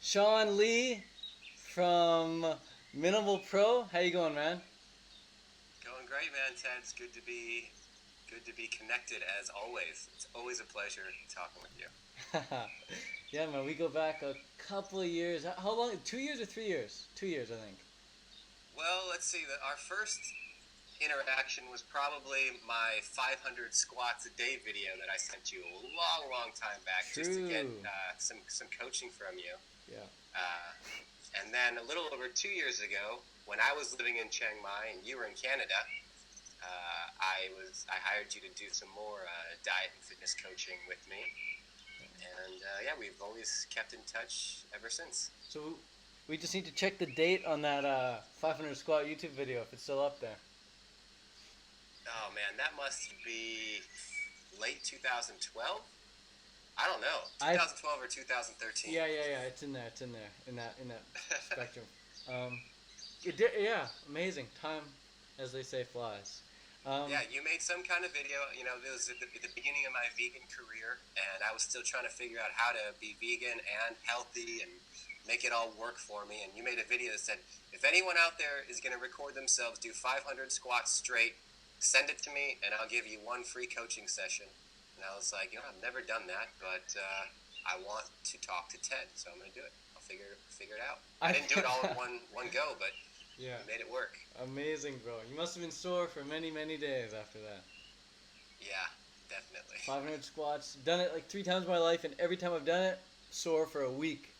Sean Lee from Minimal Pro. How you going, man? Going great, man. Ted, it's good to be connected as always. It's always a pleasure talking with you. Yeah, man. We go back a couple of years. How long? 2 years or 3 years? 2 years, I think. Well, let's see. Our first interaction was probably my 500 squats a day video that I sent you a long, long time back, just to get True. some coaching from you. Yeah. Uh, and then a little over 2 years ago, when I was living in Chiang Mai and you were in Canada, I hired you to do some more diet and fitness coaching with me. And yeah, we've always kept in touch ever since. So we just need to check the date on that 500 squat YouTube video if it's still up there. Oh man, that must be late 2012. I don't know, 2012 or 2013. Yeah. It's in there. It's in there. In that spectrum. Yeah, amazing. Time, as they say, flies. Yeah, you made some kind of video. You know, it was at the beginning of my vegan career, and I was still trying to figure out how to be vegan and healthy and make it all work for me. And you made a video that said, if anyone out there is going to record themselves do 500 squats straight, send it to me, and I'll give you one free coaching session. And I was like, I've never done that, but I want to talk to Ted, so I'm going to do it. I'll figure it out. I didn't do it all in one go, but Yeah. you made it work. Amazing, bro. You must have been sore for many, many days after that. Yeah, definitely. 500 squats. Done it like 3 times in my life, and every time I've done it, sore for a week.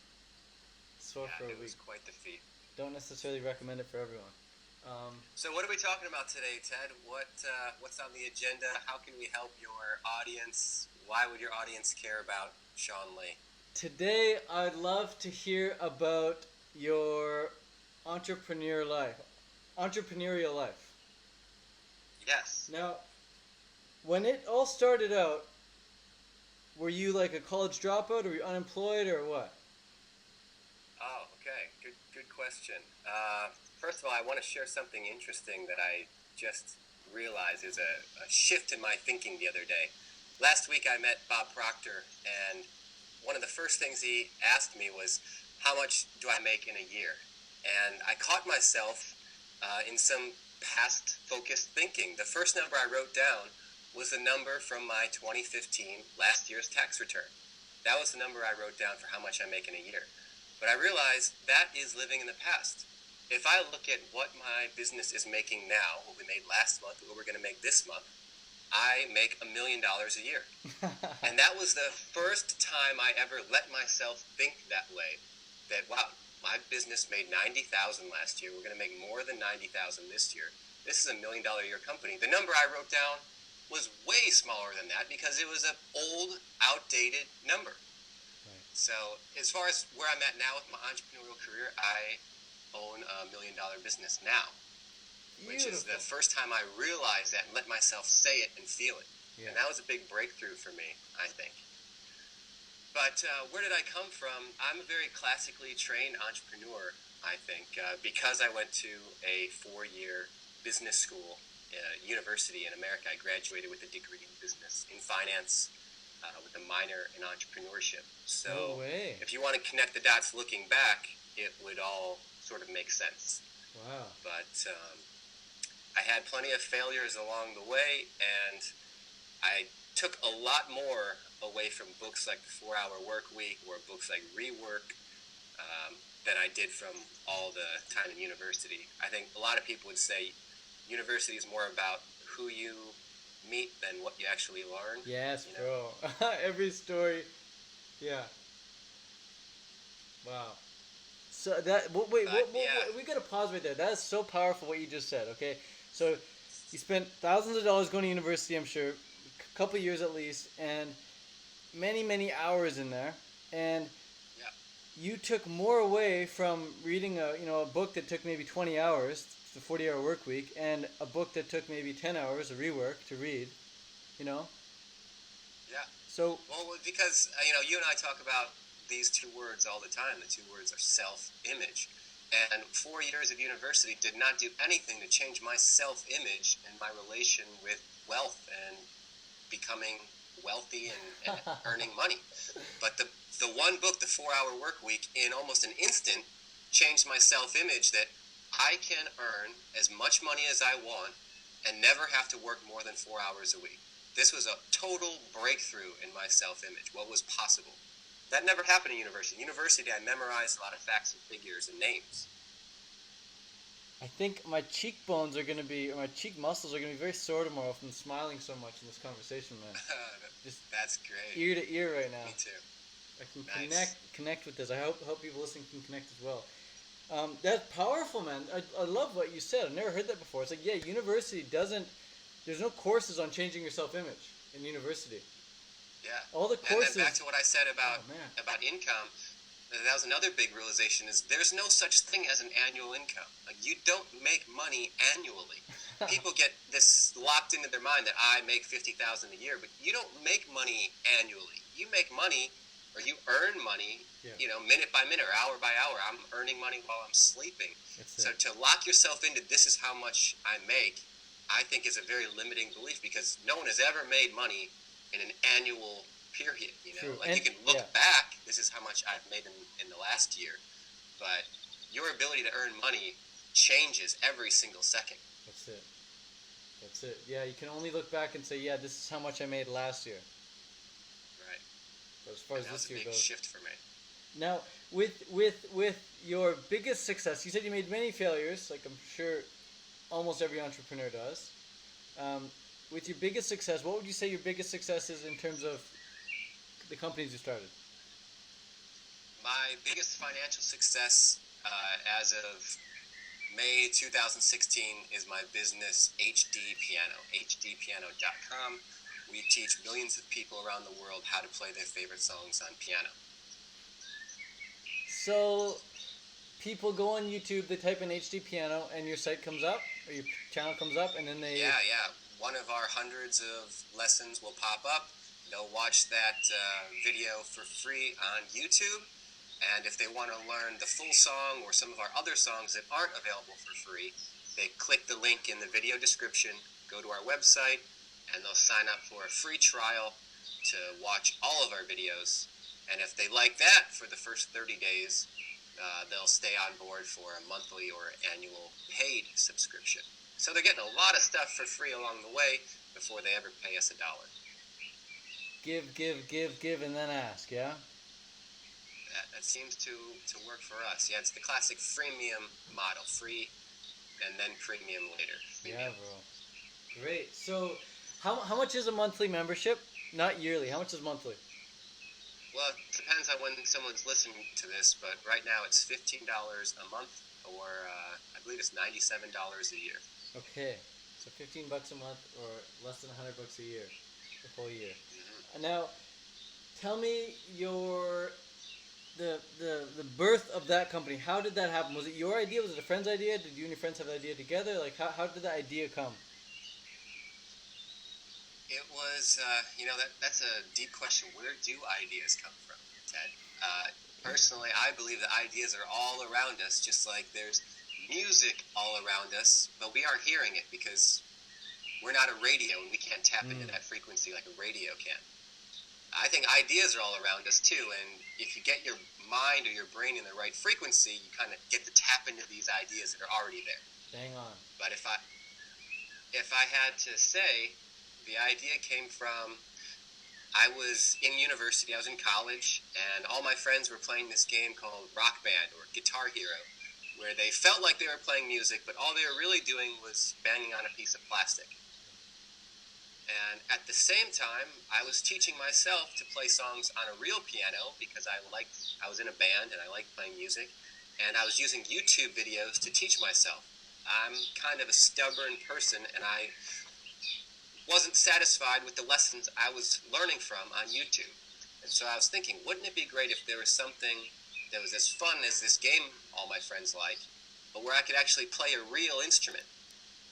Sore for a it week. was quite the feat. Don't necessarily recommend it for everyone. So what are we talking about today, Ted? What's on the agenda? How can we help your audience? Why would your audience care about Sean Lee? Today, I'd love to hear about your entrepreneurial life. Yes. Now, when it all started out, were you like a college dropout, or were you unemployed, or what? Oh, okay. Good question. First of all, I want to share something interesting that I just realized is a shift in my thinking the other day. Last week I met Bob Proctor, and one of the first things he asked me was, how much do I make in a year? And I caught myself in some past focused thinking. The first number I wrote down was the number from my 2015 last year's tax return. That was the number I wrote down for how much I make in a year. But I realized that is living in the past. If I look at what my business is making now, what we made last month, what we're going to make this month, I make $1 million a year. And that was the first time I ever let myself think that way. That, wow, my business made $90,000 last year. We're going to make more than $90,000 this year. This is $1 million a year company. The number I wrote down was way smaller than that because it was an old, outdated number. Right. So as far as where I'm at now with my entrepreneurial career, I own $1 million business now, which is the first time I realized that and let myself say it and feel it. Yeah. And that was a big breakthrough for me, I think. But where did I come from? I'm a very classically trained entrepreneur, I think, because I went to a 4-year business school, university in America. I graduated with a degree in business, in finance, with a minor in entrepreneurship. So No way. if you want to connect the dots looking back, it would all sort of make sense. Wow. But I had plenty of failures along the way, and I took a lot more away from books like The 4-Hour Work Week or books like Rework than I did from all the time in university. I think a lot of people would say university is more about who you meet than what you actually learn. Yes, bro. Every story. Yeah. Wow. So that wait, we gotta pause right there. That is so powerful what you just said. Okay, so you spent thousands of dollars going to university, I'm sure, a couple years at least, and many hours in there, and Yeah. you took more away from reading a book that took maybe 20 hours, the 40-hour work week, and a book that took maybe 10 hours, a rework, to read, Yeah. So Well, because you and I talk about these two words all the time. The two words are self-image. And 4 years of university did not do anything to change my self-image and my relation with wealth and becoming wealthy and earning money. But the one book, The 4-Hour Work Week, in almost an instant changed my self-image that I can earn as much money as I want and never have to work more than 4 hours a week. This was a total breakthrough in my self-image, what was possible. That never happened in university. University, I memorized a lot of facts and figures and names. I think my cheekbones are going to be, or my cheek muscles are going to be very sore tomorrow from smiling so much in this conversation, man. That's great. Ear to ear right now. Me too. I can Nice. connect with this. I hope people listening can connect as well. That's powerful, man. I love what you said. I've never heard that before. It's like, yeah, university doesn't, there's no courses on changing your self-image in university. Yeah. All the courses. And then back to what I said about income, that was another big realization is there's no such thing as an annual income. Like, you don't make money annually. People get this locked into their mind that I make $50,000 a year, but you don't make money annually. You make money, or you earn money, minute by minute or hour by hour. I'm earning money while I'm sleeping. So to lock yourself into this is how much I make, I think is a very limiting belief, because no one has ever made money in an annual period. True. Like, you can look back, this is how much I've made in the last year, but your ability to earn money changes every single second. That's it. Yeah, you can only look back and say, yeah, this is how much I made last year. Right. But as far as this year goes. That's a big shift for me. Now, with your biggest success, you said you made many failures, like I'm sure almost every entrepreneur does. With your biggest success, what would you say your biggest success is in terms of the companies you started? My biggest financial success as of May 2016 is my business, HD Piano, hdpiano.com. We teach millions of people around the world how to play their favorite songs on piano. So, people go on YouTube, they type in HD Piano, and your site comes up, or your channel comes up, and then they... Yeah. One of our hundreds of lessons will pop up. They'll watch that video for free on YouTube. And if they want to learn the full song or some of our other songs that aren't available for free, they click the link in the video description, go to our website, and they'll sign up for a free trial to watch all of our videos. And if they like that for the first 30 days, they'll stay on board for a monthly or annual paid subscription. So they're getting a lot of stuff for free along the way before they ever pay us $1. Give, and then ask, yeah? That seems to work for us. Yeah, it's the classic freemium model. Free and then premium later. Freemium. Yeah, bro. Great. So how much is a monthly membership? Not yearly. How much is monthly? Well, it depends on when someone's listening to this, but right now it's $15 a month, or I believe it's $97 a year. Okay, so $15 a month, or less than $100 a year, the whole year. Mm-hmm. Now, tell me the birth of that company. How did that happen? Was it your idea? Was it a friend's idea? Did you and your friends have the idea together? Like, how did the idea come? It was, that's a deep question. Where do ideas come from, Ted? Personally, I believe that ideas are all around us, just like there's music all around us, but we aren't hearing it because we're not a radio and we can't tap into that frequency like a radio can. I think ideas are all around us too, and if you get your mind or your brain in the right frequency, you kind of get to tap into these ideas that are already there. Bang on. But if I had to say, the idea came from, I was in university, I was in college, and all my friends were playing this game called Rock Band or Guitar Hero, where they felt like they were playing music, but all they were really doing was banging on a piece of plastic. And at the same time, I was teaching myself to play songs on a real piano because I was in a band and I liked playing music, and I was using YouTube videos to teach myself. I'm kind of a stubborn person, and I wasn't satisfied with the lessons I was learning from on YouTube. And so I was thinking, wouldn't it be great if there was something that was as fun as this game all my friends like, but where I could actually play a real instrument?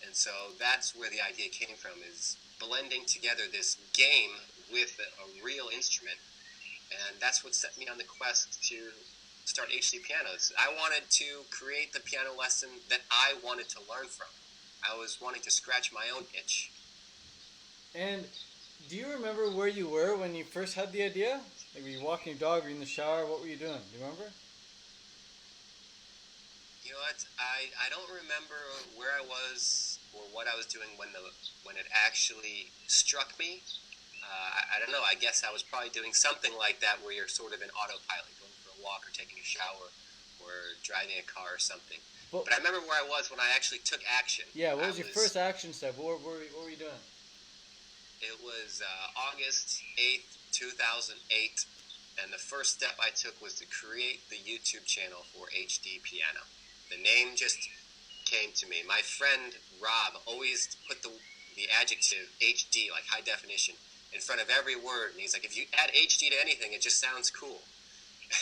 And so that's where the idea came from, is blending together this game with a real instrument. And that's what set me on the quest to start HD Pianos. I wanted to create the piano lesson that I wanted to learn from. I was wanting to scratch my own itch. And Do you remember where you were when you first had the idea? Like, were you walking your dog? Were you in the shower? What were you doing? Do you remember? You know what? I don't remember where I was or what I was doing when it actually struck me. I don't know. I guess I was probably doing something like that where you're sort of in autopilot, going for a walk or taking a shower or driving a car or something. Well, but I remember where I was when I actually took action. Yeah, what was your first action step? What were you doing? It was August 8th, 2008, and the first step I took was to create the YouTube channel for HD Piano. The name just came to me. My friend Rob always put the adjective HD, like high definition, in front of every word, and he's like, if you add HD to anything, it just sounds cool.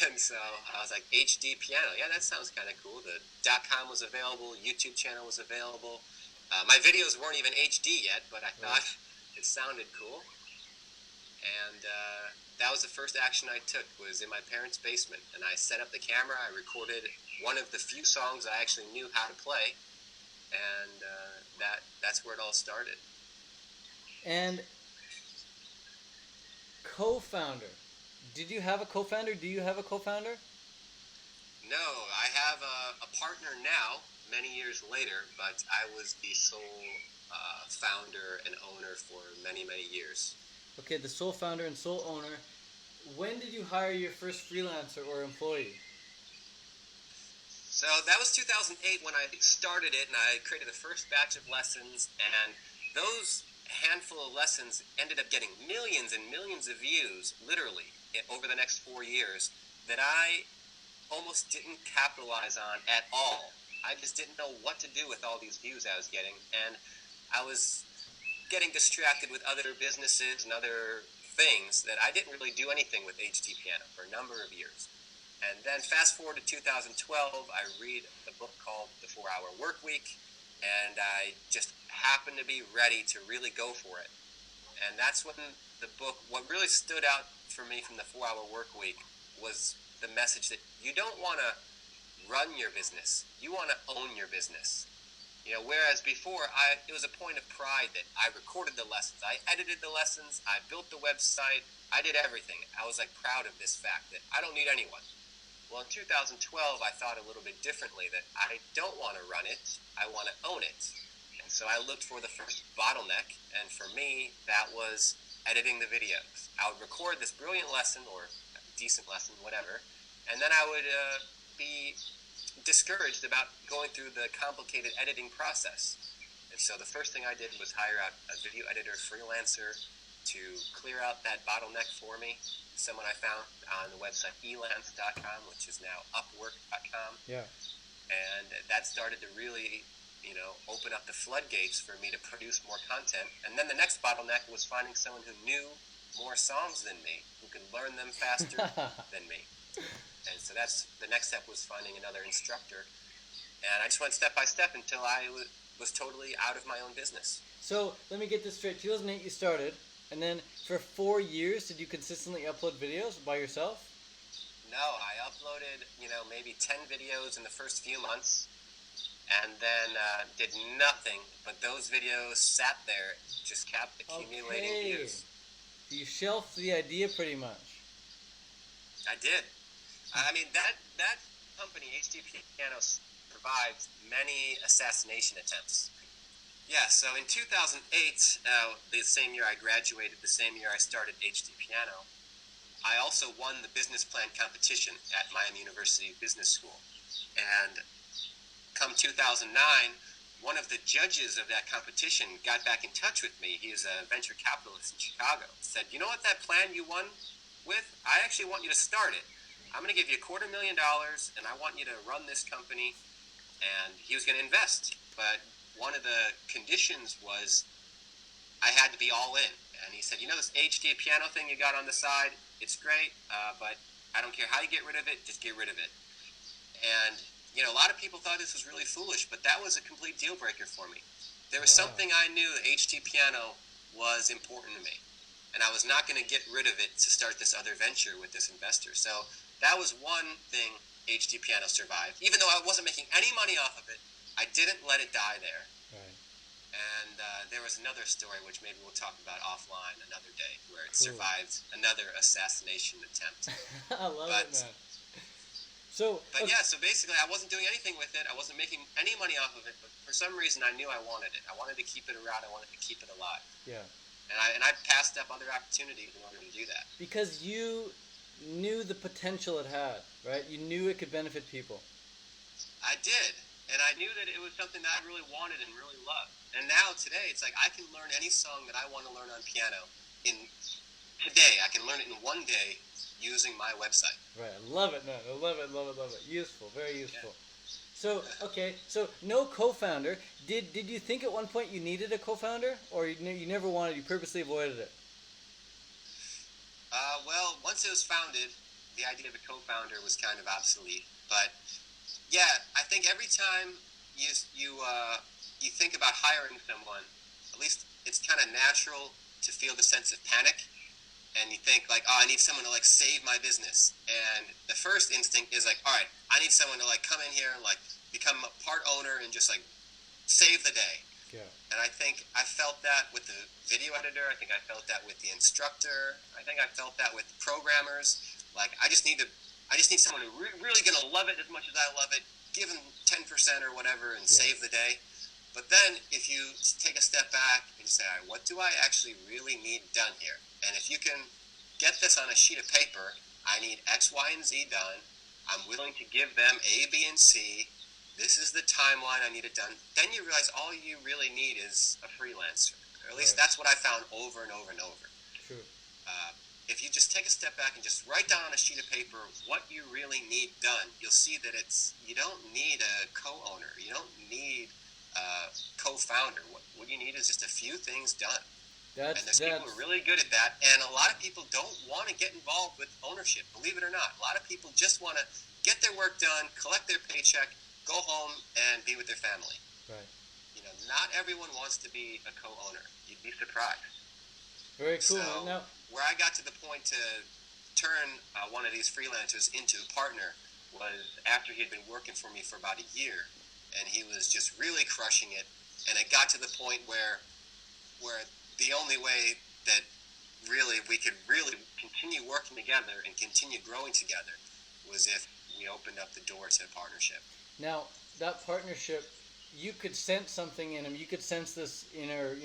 And so I was like, HD Piano, yeah, that sounds kind of cool. The .com was available, YouTube channel was available. My videos weren't even HD yet, but I thought it sounded cool. And that was the first action I took, was in my parents' basement. And I set up the camera, I recorded one of the few songs I actually knew how to play, and that's where it all started. And co-founder. Did you have a co-founder? Do you have a co-founder? No, I have a partner now, many years later, but I was the sole founder and owner for many, many years. Okay, the sole founder and sole owner. When did you hire your first freelancer or employee? So that was 2008 when I started it, and I created the first batch of lessons, and those handful of lessons ended up getting millions and millions of views, literally, over the next 4 years, that I almost didn't capitalize on at all. I just didn't know what to do with all these views I was getting, and I was getting distracted with other businesses and other things that I didn't really do anything with HD Piano for a number of years. And then fast forward to 2012, I read a book called The 4-Hour Workweek, and I just happened to be ready to really go for it. And that's when the book, what really stood out for me from the 4-Hour Workweek was the message that you don't want to run your business, you want to own your business. You know, whereas before, it was a point of pride that I recorded the lessons, I edited the lessons, I built the website, I did everything. I was like proud of this fact that I don't need anyone. Well, in 2012, I thought a little bit differently, that I don't want to run it, I want to own it. And so I looked for the first bottleneck, and for me, that was editing the videos. I would record this brilliant lesson, or decent lesson, whatever, and then I would be discouraged about going through the complicated editing process. And so the first thing I did was hire out a video editor freelancer to clear out that bottleneck for me. Someone I found on the website elance.com, which is now upwork.com. Yeah. And that started to really, open up the floodgates for me to produce more content. And then the next bottleneck was finding someone who knew more songs than me, who could learn them faster than me. And so that's the next step, was finding another instructor. And I just went step by step until I was totally out of my own business. So let me get this straight. 2008 you started, and then for 4 years did you consistently upload videos by yourself? No, I uploaded, maybe 10 videos in the first few months, and then did nothing. But those videos sat there, just kept accumulating views. You shelved the idea pretty much. I did. I mean, that company, HD Piano, survived many assassination attempts. Yeah, so in 2008, the same year I graduated, the same year I started HD Piano, I also won the business plan competition at Miami University Business School. And come 2009, one of the judges of that competition got back in touch with me. He is a venture capitalist in Chicago. Said, you know what, that plan you won with? I actually want you to start it. I'm going to give you $250,000, and I want you to run this company. And he was going to invest. But one of the conditions was I had to be all in. And he said, this HD piano thing you got on the side, it's great, but I don't care how you get rid of it, just get rid of it. And, a lot of people thought this was really foolish, but that was a complete deal breaker for me. There was something I knew that HD piano was important to me. And I was not going to get rid of it to start this other venture with this investor. So that was one thing HD piano survived. Even though I wasn't making any money off of it, I didn't let it die there. Right. And there was another story, which maybe we'll talk about offline another day, where it Cool. survived another assassination attempt. I love it, man. So basically I wasn't doing anything with it. I wasn't making any money off of it, but for some reason I knew I wanted it. I wanted to keep it around. I wanted to keep it alive. Yeah. And I passed up other opportunities in order to do that. Because you knew the potential it had, right? You knew it could benefit people. I did. And I knew that it was something that I really wanted and really loved. And now, today, it's like I can learn any song that I want to learn on piano today. I can learn it in one day using my website. Right. I love it, man. I love it, love it, love it. Useful. Very useful. Yeah. So, okay. So, no co-founder. Did you think at one point you needed a co-founder? Or you never wanted, you purposely avoided it? Well, once it was founded, the idea of a co-founder was kind of obsolete. But, yeah, I think every time you think about hiring someone, at least it's kind of natural to feel the sense of panic, and you think like, oh, I need someone to like save my business. And the first instinct is like, all right, I need someone to like come in here and like become a part owner and just like save the day. Yeah. And I think I felt that with the video editor. I think I felt that with the instructor. I think I felt that with programmers. Like I just need someone who's really gonna love it as much as I love it. Give them 10% or whatever and save the day. But then if you take a step back and say, all right, what do I actually really need done here? And if you can get this on a sheet of paper, I need X, Y, and Z done. I'm willing to give them A, B, and C. This is the timeline I need it done. Then you realize all you really need is a freelancer. Or at least that's what I found over and over and over. True. If you just take a step back and just write down on a sheet of paper what you really need done, you'll see that you don't need a co-owner. You don't need a co-founder. What you need is just a few things done. And there's people who are really good at that. And a lot of people don't want to get involved with ownership, believe it or not. A lot of people just want to get their work done, collect their paycheck, go home, and be with their family. Right. You know, not everyone wants to be a co-owner. You'd be surprised. Very cool. So, now, where I got to the point to turn one of these freelancers into a partner was after he had been working for me for about a year, and he was just really crushing it. And it got to the point where the only way that really we could really continue working together and continue growing together was if we opened up the door to a partnership. Now, that partnership, you could sense something in him. You could sense this inner,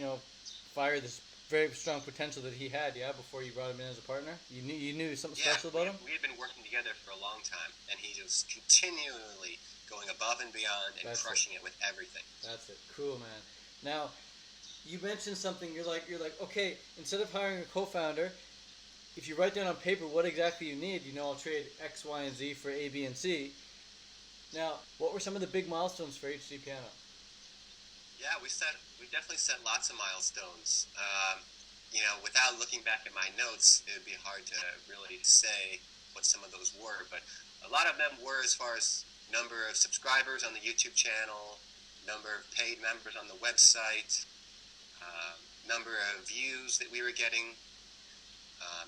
fire, this very strong potential that he had, before you brought him in as a partner? You knew something special about him? We had been working together for a long time, and he was continually going above and beyond and crushing it with everything. That's it. Cool, man. Now, you mentioned something. You're like, okay, instead of hiring a co-founder, if you write down on paper what exactly you need, I'll trade X, Y, and Z for A, B, and C. Now, what were some of the big milestones for HD Piano? Yeah, we definitely set lots of milestones. Without looking back at my notes, it would be hard to really say what some of those were. But a lot of them were as far as number of subscribers on the YouTube channel, number of paid members on the website, number of views that we were getting.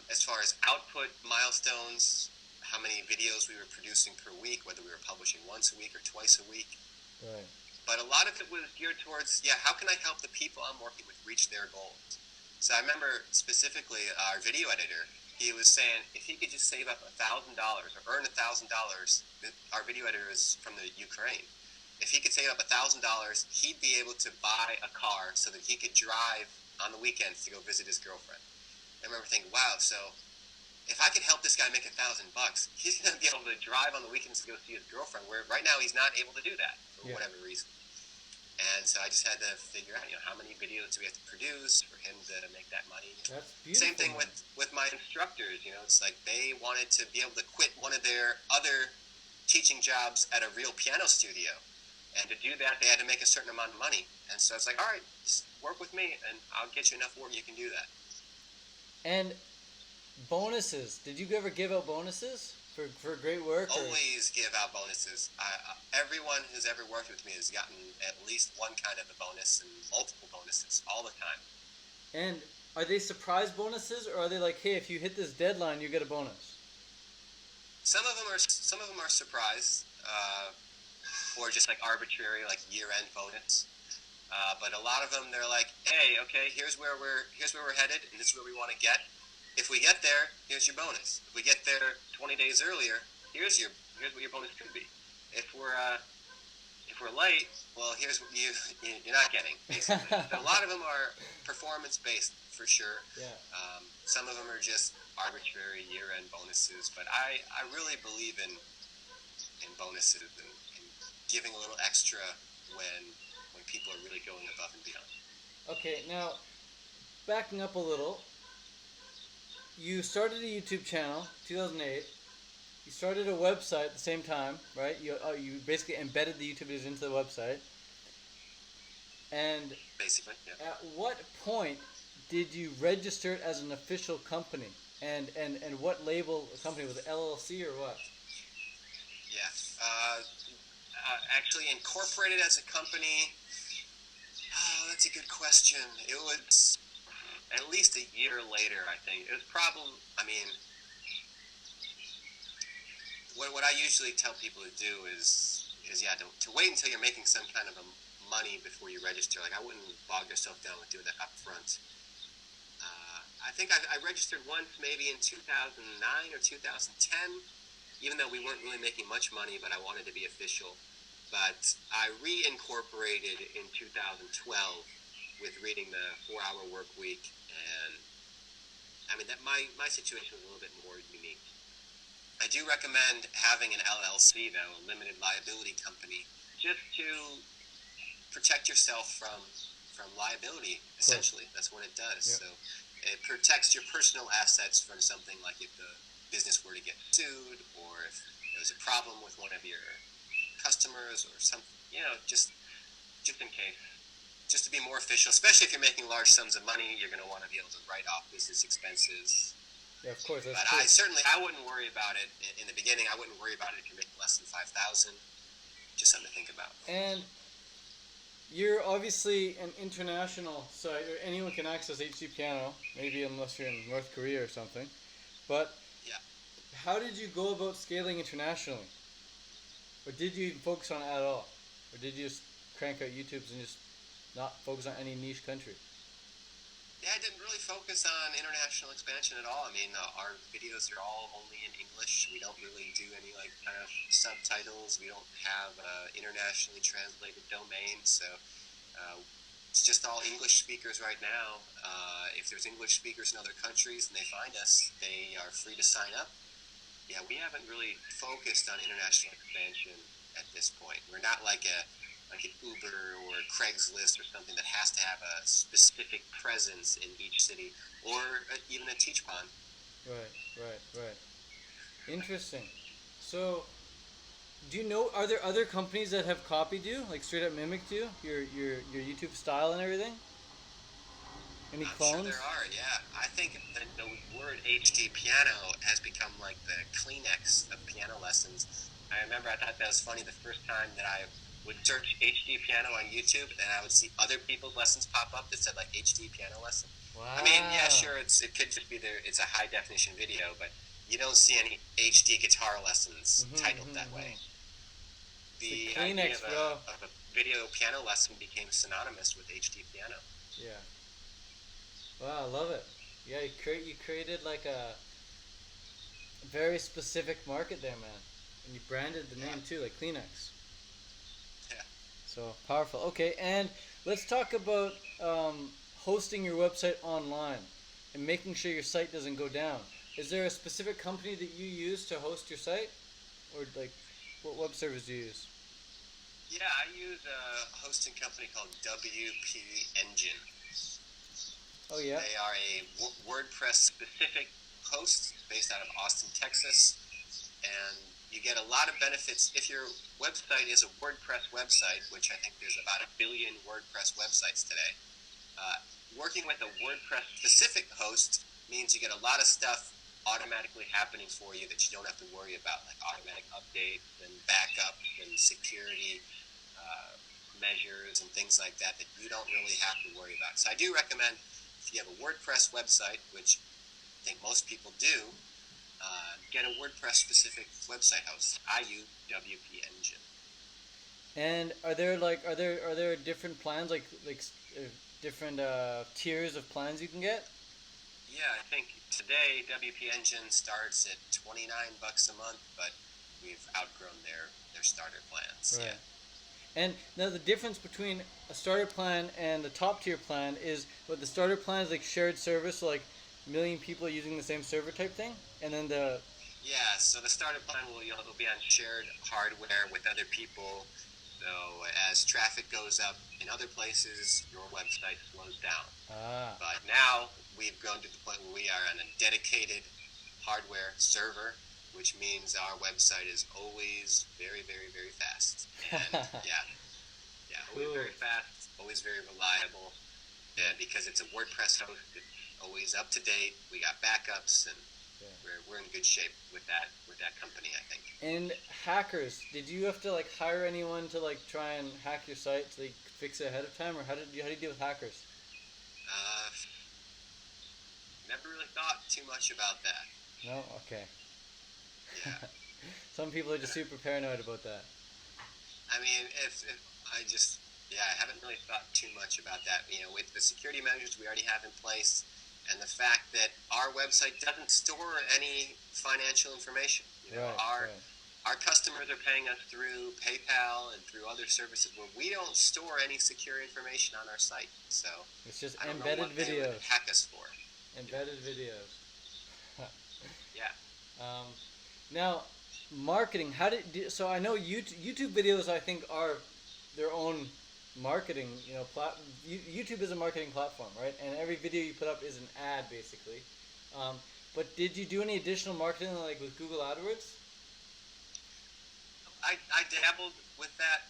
As far as output milestones, how many videos we were producing per week, whether we were publishing once a week or twice a week. Right. But a lot of it was geared towards, how can I help the people I'm working with reach their goals? So I remember specifically our video editor, he was saying if he could just save up $1,000 or earn $1,000, our video editor is from the Ukraine. If he could save up $1,000, he'd be able to buy a car so that he could drive on the weekends to go visit his girlfriend. I remember thinking, wow, so if I could help this guy make $1,000, he's going to be able to drive on the weekends to go see his girlfriend, where right now he's not able to do that for whatever reason. And so I just had to figure out, how many videos do we have to produce for him to make that money. That's beautiful. Same thing with my instructors. It's like they wanted to be able to quit one of their other teaching jobs at a real piano studio. And to do that, they had to make a certain amount of money. And so I was like, all right, just work with me, and I'll get you enough work you can do that. And bonuses. Did you ever give out bonuses for great work? Always give out bonuses. Everyone who's ever worked with me has gotten at least one kind of a bonus and multiple bonuses all the time. And are they surprise bonuses, or are they like, hey, if you hit this deadline, you get a bonus? Some of them are surprise, or just like arbitrary, like year-end bonus. But a lot of them, they're like, hey, okay, here's where we're headed, and this is where we want to get. If we get there, here's your bonus. If we get there 20 days earlier, here's what your bonus could be. If we're late, well, here's what you're not getting, basically. So a lot of them are performance based for sure. Yeah. Some of them are just arbitrary year-end bonuses, but I really believe in bonuses and giving a little extra when people are really going above and beyond. Okay, now backing up a little, you started a YouTube channel 2008. You started a website at the same time, right? You basically embedded the YouTube videos into the website. And basically, yeah. At what point did you register it as an official company? And what label company was it? LLC or what? Yeah. Actually incorporated as a company. Oh, that's a good question. It was at least a year later, I think. It was probably, what I usually tell people to do is to wait until you're making some kind of a money before you register. Like, I wouldn't bog yourself down with doing that up front. I think I registered once maybe in 2009 or 2010, even though we weren't really making much money, but I wanted to be official. But I reincorporated in 2012 with reading the 4-Hour Work Week, and that my situation was a little bit more unique. I do recommend having an LLC, though, a limited liability company, just to protect yourself from liability, essentially. Cool. That's what it does. Yep. So it protects your personal assets from something like if the business were to get sued, or if there was a problem with one of your customers or something, just in case. Just to be more official, especially if you're making large sums of money, you're going to want to be able to write off business expenses. Yeah, of course. But I wouldn't worry about it in the beginning. I wouldn't worry about it if you're making less than $5,000. Just something to think about. And you're obviously an international site, or anyone can access HD Piano, maybe unless you're in North Korea or something. But yeah, how did you go about scaling internationally? Or did you even focus on it at all? Or did you just crank out YouTubes and just not focus on any niche country? Yeah, I didn't really focus on international expansion at all. Our videos are all only in English. We don't really do any kind of subtitles. We don't have internationally translated domains. So it's just all English speakers right now. If there's English speakers in other countries and they find us, they are free to sign up. Yeah, we haven't really focused on international expansion at this point. We're not like an Uber or Craigslist or something that has to have a specific presence in each city, or even a teach pond. Right. Interesting. So, do you know, are there other companies that have copied you, like straight up mimicked you, your YouTube style and everything? Any clones? I'm sure there are, yeah. I think the word HD piano has become like the Kleenex of piano lessons. I remember I thought that was funny the first time that I would search HD piano on YouTube, and I would see other people's lessons pop up that said like HD piano lesson. Wow. Yeah, sure, it could just be it's a high definition video, but you don't see any HD guitar lessons titled that way. The Kleenex, idea of a video piano lesson became synonymous with HD piano. Yeah. Wow, I love it. Yeah, you created like a very specific market there, man, and you branded the name too, like Kleenex. Yeah. So powerful. Okay, and let's talk about hosting your website online and making sure your site doesn't go down. Is there a specific company that you use to host your site, or like what web service do you use? Yeah, I use a hosting company called WP Engine. Oh yeah. They are a WordPress specific host based out of Austin, Texas, and you get a lot of benefits if your website is a WordPress website, which I think there's about 1 billion WordPress websites today. Working with a WordPress specific host means you get a lot of stuff automatically happening for you that you don't have to worry about, like automatic updates and backups and security measures and things like that you don't really have to worry about. So I do recommend, if you have a WordPress website, which I think most people do, get a WordPress specific website host. I use WP Engine. And are there different plans different tiers of plans you can get? Yeah, I think today WP Engine starts at $29 a month, but we've outgrown their starter plans. Right. Yeah. And now the difference between a starter plan and the top tier plan is what the starter plan is like shared service, so like a million people using the same server type thing, and then the Yeah, so the starter plan will be on shared hardware with other people. So as traffic goes up in other places, your website slows down. ah But now we've grown to the point where we are on a dedicated hardware server, which means our website is always very, very, very fast. And yeah, always cool. very fast, always very reliable. And because it's a WordPress host, it's always up to date. We got backups, and we're in good shape with that company, I think. And hackers, did you have to like hire anyone to like try and hack your site so they could fix it ahead of time, or how do you deal with hackers? Never really thought too much about that. No, okay. Yeah. Some people are just super paranoid about that. I mean, if I haven't really thought too much about that. With the security measures we already have in place, and the fact that our website doesn't store any financial information. Our customers are paying us through PayPal and through other services where we don't store any secure information on our site. So it's just I don't embedded know what they videos. would hack us for. Embedded videos. Yeah. Now, marketing. So I know YouTube videos, I think, are their own marketing. YouTube is a marketing platform, right? And every video you put up is an ad, basically. But did you do any additional marketing, like with Google AdWords? I dabbled with that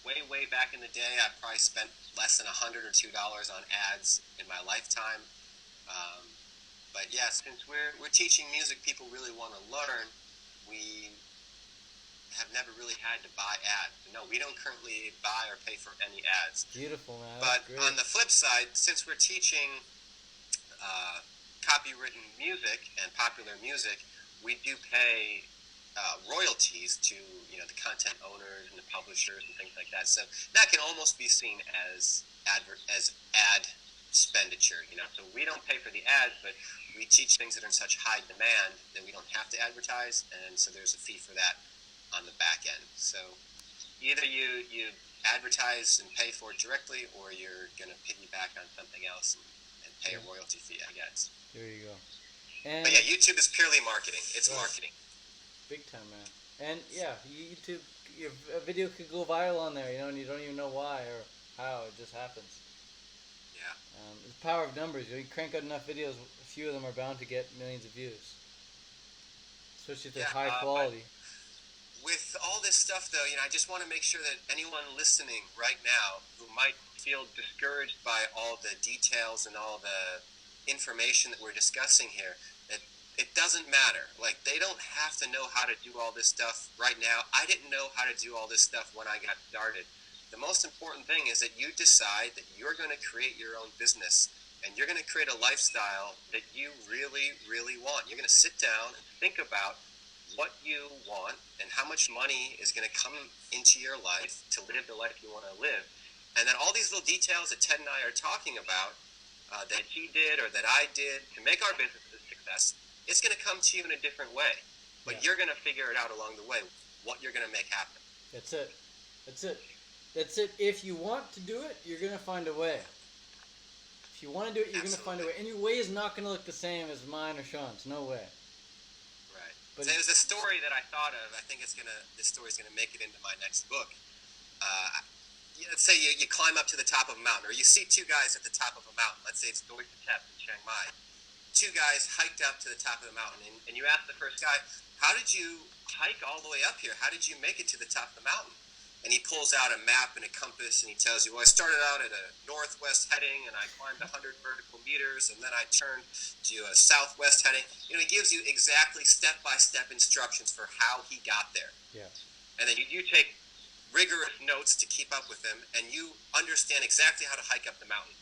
way back in the day. I probably spent less than $100 or $2 on ads in my lifetime. But yeah, since we're teaching music people really want to learn, we have never really had to buy ads. No, we don't currently buy or pay for any ads. Beautiful, man. But on the flip side, since we're teaching copywritten music and popular music, we do pay royalties to the content owners and the publishers and things like that. So that can almost be seen as ad expenditure. So we don't pay for the ads, but we teach things that are in such high demand that we don't have to advertise, and so there's a fee for that on the back end. So either you advertise and pay for it directly, or you're going to piggyback on something else and pay a royalty fee, I guess. There you go. But yeah, YouTube is purely marketing. It's marketing. Big time, man. And yeah, YouTube, your video could go viral on there, and you don't even know why or how. It just happens. Yeah. It's the power of numbers. You crank out enough videos, a few of them are bound to get millions of views. Especially if they're high quality. With all this stuff, though, I just want to make sure that anyone listening right now who might feel discouraged by all the details and all the information that we're discussing here, that it doesn't matter. Like, they don't have to know how to do all this stuff right now. I didn't know how to do all this stuff when I got started. The most important thing is that you decide that you're going to create your own business, and you're going to create a lifestyle that you really, really want. You're going to sit down and think about what you want and how much money is going to come into your life to live the life you want to live. And then all these little details that Ted and I are talking about, that he did or that I did to make our business a success, it's going to come to you in a different way. But you're going to figure it out along the way, what you're going to make happen. That's it. If you want to do it, you're going to find a way. If you want to do it, you're going to find a way. And your way is not going to look the same as mine or Sean's. No way. Right. But there's a story that I thought of. I think this story's going to make it into my next book. Let's say you climb up to the top of a mountain, or you see two guys at the top of a mountain. Let's say it's Doi Tep in Chiang Mai. Two guys hiked up to the top of the mountain, and you ask the first guy, how did you hike all the way up here? How did you make it to the top of the mountain? And he pulls out a map and a compass, and he tells you, well, I started out at a northwest heading, and I climbed 100 vertical meters, and then I turned to a southwest heading. He gives you exactly step-by-step instructions for how he got there. Yeah. And then you take rigorous notes to keep up with him, and you understand exactly how to hike up the mountain.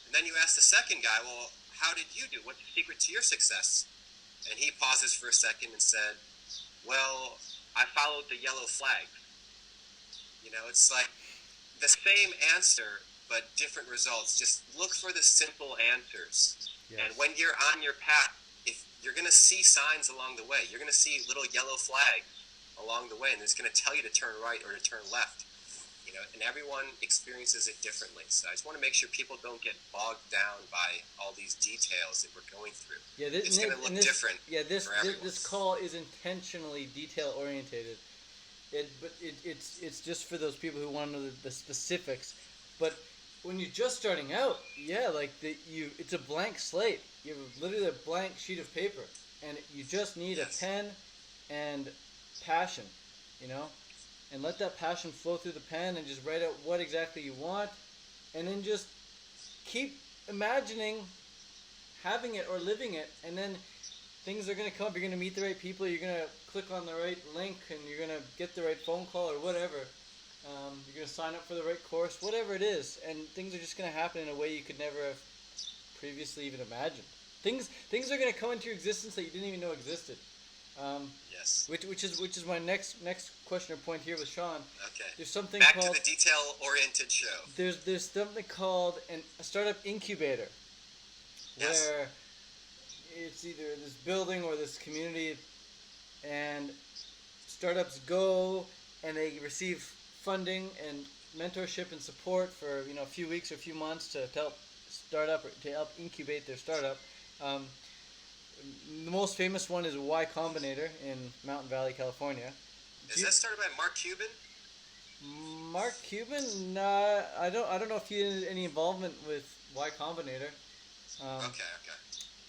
And then you ask the second guy, well, how did you do? What's the secret to your success? And he pauses for a second and said, well, I followed the yellow flags. It's like the same answer but different results. Just look for the simple answers. Yes. And when you're on your path, if you're going to see signs along the way, you're going to see little yellow flags along the way, and it's going to tell you to turn right or to turn left. And everyone experiences it differently. So I just want to make sure people don't get bogged down by all these details that we're going through. Yeah, it's going to look different. Yeah, this call is intentionally detail orientated. It's just for those people who want to know the specifics. But when you're just starting out, it's a blank slate. You have literally a blank sheet of paper, and you just need a pen and passion, and let that passion flow through the pen and just write out what exactly you want, and then just keep imagining having it or living it, and then things are going to come up. You're going to meet the right people, you're going to click on the right link, and you're going to get the right phone call or whatever. You're going to sign up for the right course, whatever it is, and things are just going to happen in a way you could never have previously even imagined. Things are going to come into your existence that you didn't even know existed. Yes. Which is my next question or point here with Sean. Okay. There's something back called, to the detail-oriented show. There's something called a startup incubator, where it's either this building or this community, and startups go and they receive funding and mentorship and support for a few weeks or a few months to help incubate their startup. The most famous one is Y Combinator in Mountain Valley, California. Is that started by Mark Cuban? Mark Cuban? Nah, I don't know if he had any involvement with Y Combinator. Okay.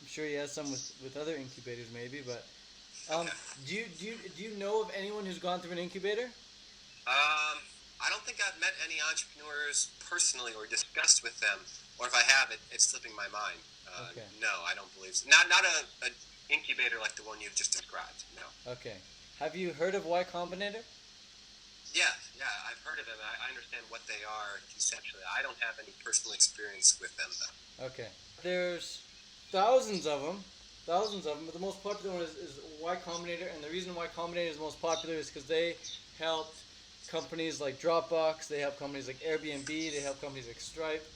I'm sure he has some with other incubators, maybe. But okay. Do you know of anyone who's gone through an incubator? I don't think I've met any entrepreneurs personally or discussed with them, or if I have, it's slipping my mind. Okay. No, I don't believe so. Not a incubator like the one you've just described. No. Okay. Have you heard of Y Combinator? Yeah, I've heard of them. I understand what they are conceptually. I don't have any personal experience with them, though. Okay. There's thousands of them, but the most popular one is Y Combinator, and the reason Y Combinator is the most popular is because they helped companies like Dropbox, they help companies like Airbnb, they help companies like Stripe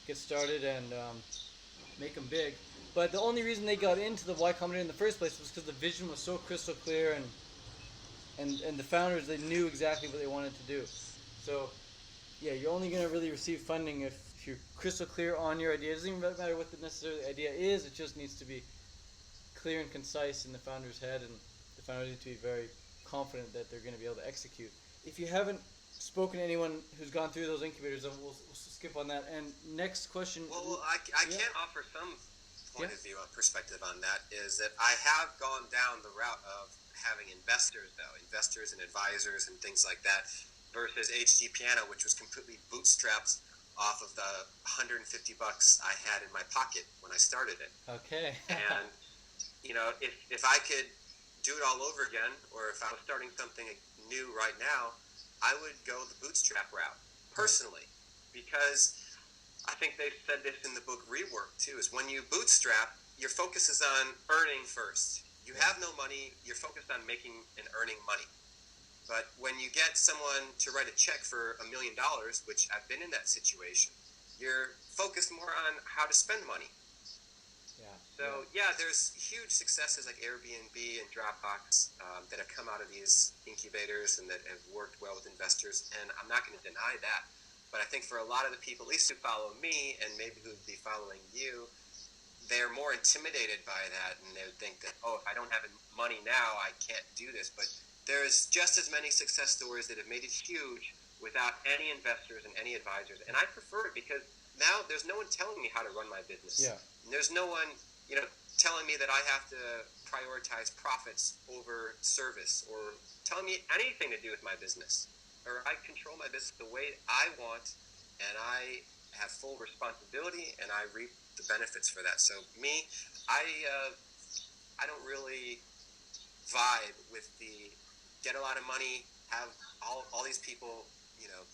get started and make them big. But the only reason they got into the Y Combinator in the first place was because the vision was so crystal clear, and the founders, they knew exactly what they wanted to do. So yeah, you're only going to really receive funding if you're crystal clear on your idea. It doesn't even matter what the necessary idea is, it just needs to be clear and concise in the founder's head, and the founders need to be very confident that they're going to be able to execute. If you haven't spoken to anyone who's gone through those incubators, then we'll skip on that. And next question. Well, I can offer some point of view, perspective on that, is that I have gone down the route of having investors and advisors and things like that, versus HD Piano, which was completely bootstrapped off of the $150 I had in my pocket when I started it. Okay. And if I could do it all over again, or if I was starting something new right now, I would go the bootstrap route personally, because I think they said this in the book Rework too, is when you bootstrap, your focus is on earning first. You have no money, you're focused on making and earning money. But when you get someone to write a check for $1 million, which I've been in that situation, you're focused more on how to spend money. So there's huge successes like Airbnb and Dropbox that have come out of these incubators and that have worked well with investors, and I'm not going to deny that. But I think for a lot of the people, at least who follow me and maybe who would be following you, they're more intimidated by that, and they would think that, if I don't have money now, I can't do this. But there's just as many success stories that have made it huge without any investors and any advisors, and I prefer it because now there's no one telling me how to run my business. Yeah. And there's no one telling me that I have to prioritize profits over service, or telling me anything to do with my business. Or I control my business the way I want, and I have full responsibility, and I reap the benefits for that. So me, I don't really vibe with the get a lot of money, have all these people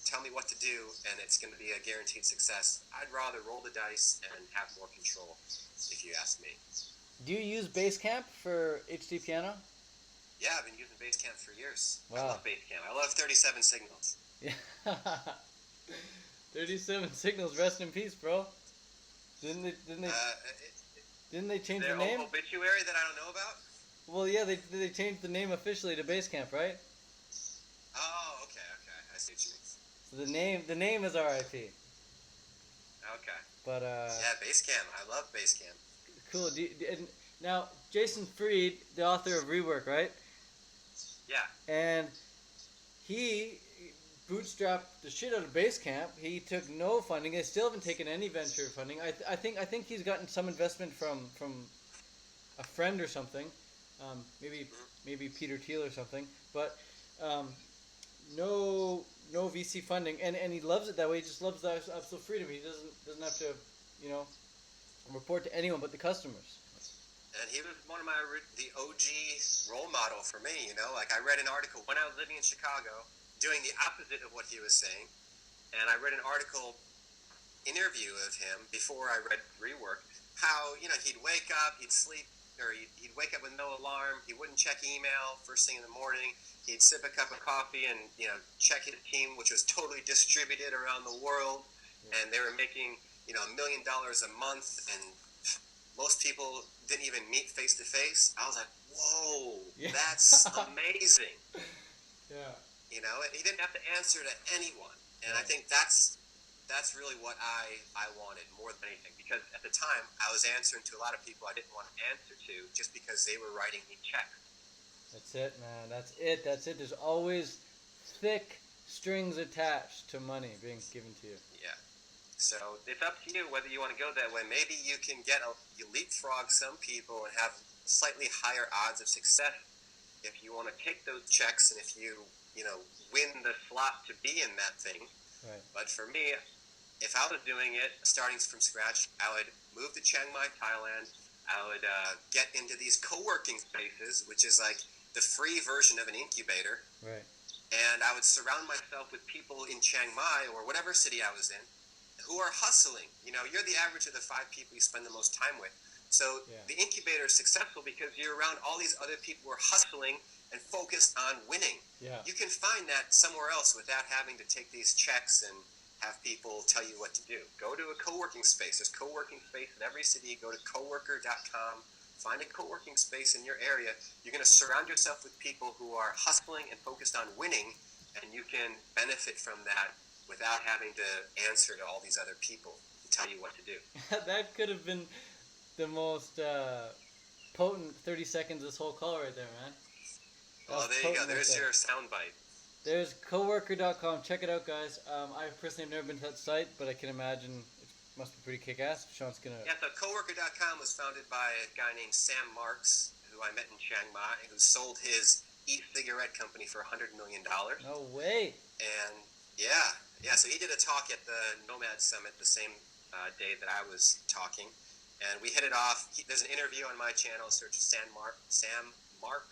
tell me what to do, and it's going to be a guaranteed success. I'd rather roll the dice and have more control, if you ask me. Do you use BaseCamp for HD Piano? Yeah, I've been using BaseCamp for years. Wow. I love BaseCamp. I love 37 Signals. Yeah. 37 Signals, rest in peace, bro. Didn't they change the name? Obituary that I don't know about? Well, yeah, they changed the name officially to BaseCamp, right? Oh, okay. I see what you mean. So the name is RIP. Okay. But yeah, BaseCamp. I love BaseCamp. Cool. And now, Jason Fried, the author of Rework, right? Yeah. And he bootstrapped the shit out of BaseCamp. He took no funding. They still haven't taken any venture funding. I think he's gotten some investment from a friend or something. Maybe Peter Thiel or something. But no VC funding, and he loves it that way. He just loves the absolute freedom. He doesn't have to, report to anyone but the customers. And he was one of the OG role model for me. Like I read an article when I was living in Chicago, doing the opposite of what he was saying, and I read an article interview of him before I read Rework. How he'd wake up, he'd sleep, or he'd wake up with no alarm. He wouldn't check email first thing in the morning. He'd sip a cup of coffee and check his team, which was totally distributed around the world, and they were making $1 million a month, and most people didn't even meet face to face. I was like, whoa, that's amazing. Yeah. He didn't have to answer to anyone, and I think that's really what I wanted more than anything, because at the time I was answering to a lot of people I didn't want to answer to just because they were writing me checks. That's it, man. That's it. There's always thick strings attached to money being given to you. Yeah. So it's up to you whether you want to go that way. Maybe you can you leapfrog some people and have slightly higher odds of success if you want to take those checks and if you win the slot to be in that thing. Right. But for me, if I was doing it, starting from scratch, I would move to Chiang Mai, Thailand. I would get into these co-working spaces, which is like the free version of an incubator. Right. And I would surround myself with people in Chiang Mai or whatever city I was in who are hustling. You're the average of the 5 people you spend the most time with. So the incubator is successful because you're around all these other people who are hustling and focused on winning. Yeah. You can find that somewhere else without having to take these checks and have people tell you what to do. Go to a co-working space. There's co-working space in every city. Go to Coworker.com. Find a co-working space in your area. You're going to surround yourself with people who are hustling and focused on winning, and you can benefit from that without having to answer to all these other people to tell you what to do. That could have been the most potent 30 seconds of this whole call right there, man. Well, there you go. There's your soundbite. There's Coworker.com. Check it out, guys. I personally have never been to that site, but I can imagine it must be pretty kick-ass. Sean's going to... Yeah, so Coworker.com was founded by a guy named Sam Marks, who I met in Chiang Mai, who sold his e-cigarette company for $100 million. No way. And, yeah, so he did a talk at the Nomad Summit the same day that I was talking, and we hit it off. There's an interview on my channel. Search Sam Marks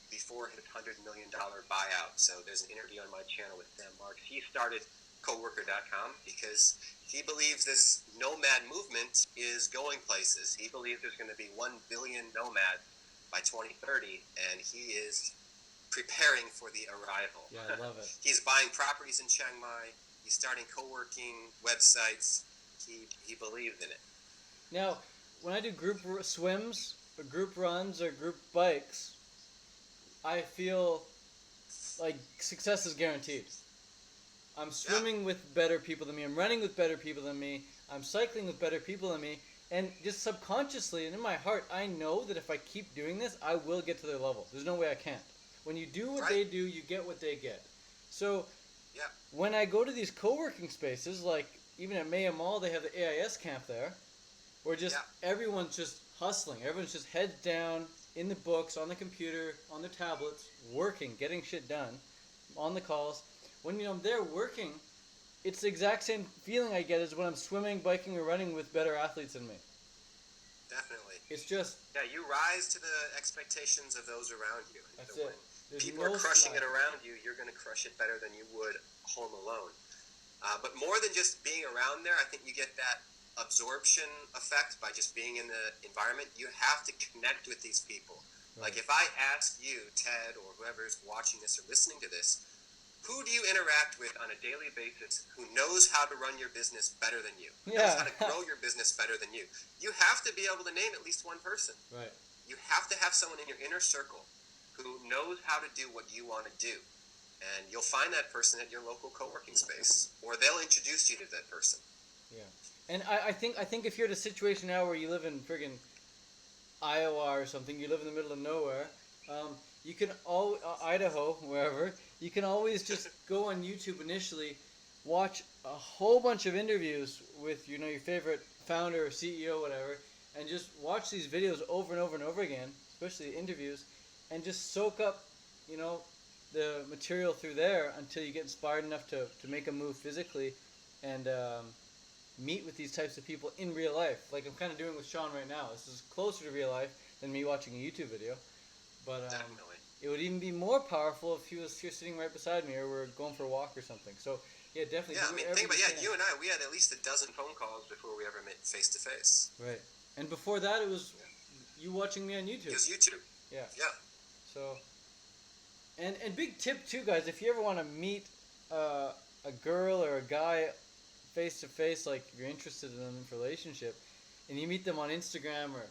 before his $100 million buyout. So there's an interview on my channel with Sam Marks. He started Coworker.com because he believes this nomad movement is going places. He believes there's going to be 1 billion nomads by 2030, and he is preparing for the arrival. Yeah, I love it. He's buying properties in Chiang Mai. He's starting co-working websites. He believes in it. Now, when I do group swims, or group runs, or group bikes, I feel like success is guaranteed. I'm swimming with better people than me. I'm running with better people than me. I'm cycling with better people than me. And just subconsciously and in my heart, I know that if I keep doing this, I will get to their level. There's no way I can't. When you do what they do, you get what they get. So when I go to these co-working spaces, like even at Maya Mall, they have the AIS camp there, where just everyone's just hustling. Everyone's just heads down, in the books, on the computer, on their tablets, working, getting shit done, on the calls. When I'm there working, it's the exact same feeling I get as when I'm swimming, biking, or running with better athletes than me. Definitely. It's just... Yeah, you rise to the expectations of those around you. That's it. When people are crushing it around you, you're going to crush it better than you would home alone. But more than just being around there, I think you get that absorption effect by just being in the environment. You have to connect with these people. Like if I ask you, Ted, or whoever's watching this or listening to this, who do you interact with on a daily basis who knows how to run your business better than you? Knows how to grow your business better than you? You have to be able to name at least one person. Right. You have to have someone in your inner circle who knows how to do what you want to do. And you'll find that person at your local co-working space, or they'll introduce you to that person. Yeah. And I think if you're in a situation now where you live in friggin' Iowa or something, you live in the middle of nowhere, you can Idaho, wherever, you can always just go on YouTube initially, watch a whole bunch of interviews with your favorite founder or CEO, whatever, and just watch these videos over and over and over again, especially the interviews, and just soak up, the material through there until you get inspired enough to make a move physically and meet with these types of people in real life, like I'm kind of doing with Sean right now. This is closer to real life than me watching a YouTube video, but Definitely. It would even be more powerful if he was here sitting right beside me, or we're going for a walk or something. So yeah, definitely. Yeah, think about you and I. We had at least a dozen phone calls before we ever met face to face. Right, and before that, it was you watching me on YouTube. It was YouTube. Yeah. Yeah. So, and big tip too, guys. If you ever want to meet a girl or a guy face to face, like if you're interested in them in a relationship, and you meet them on Instagram or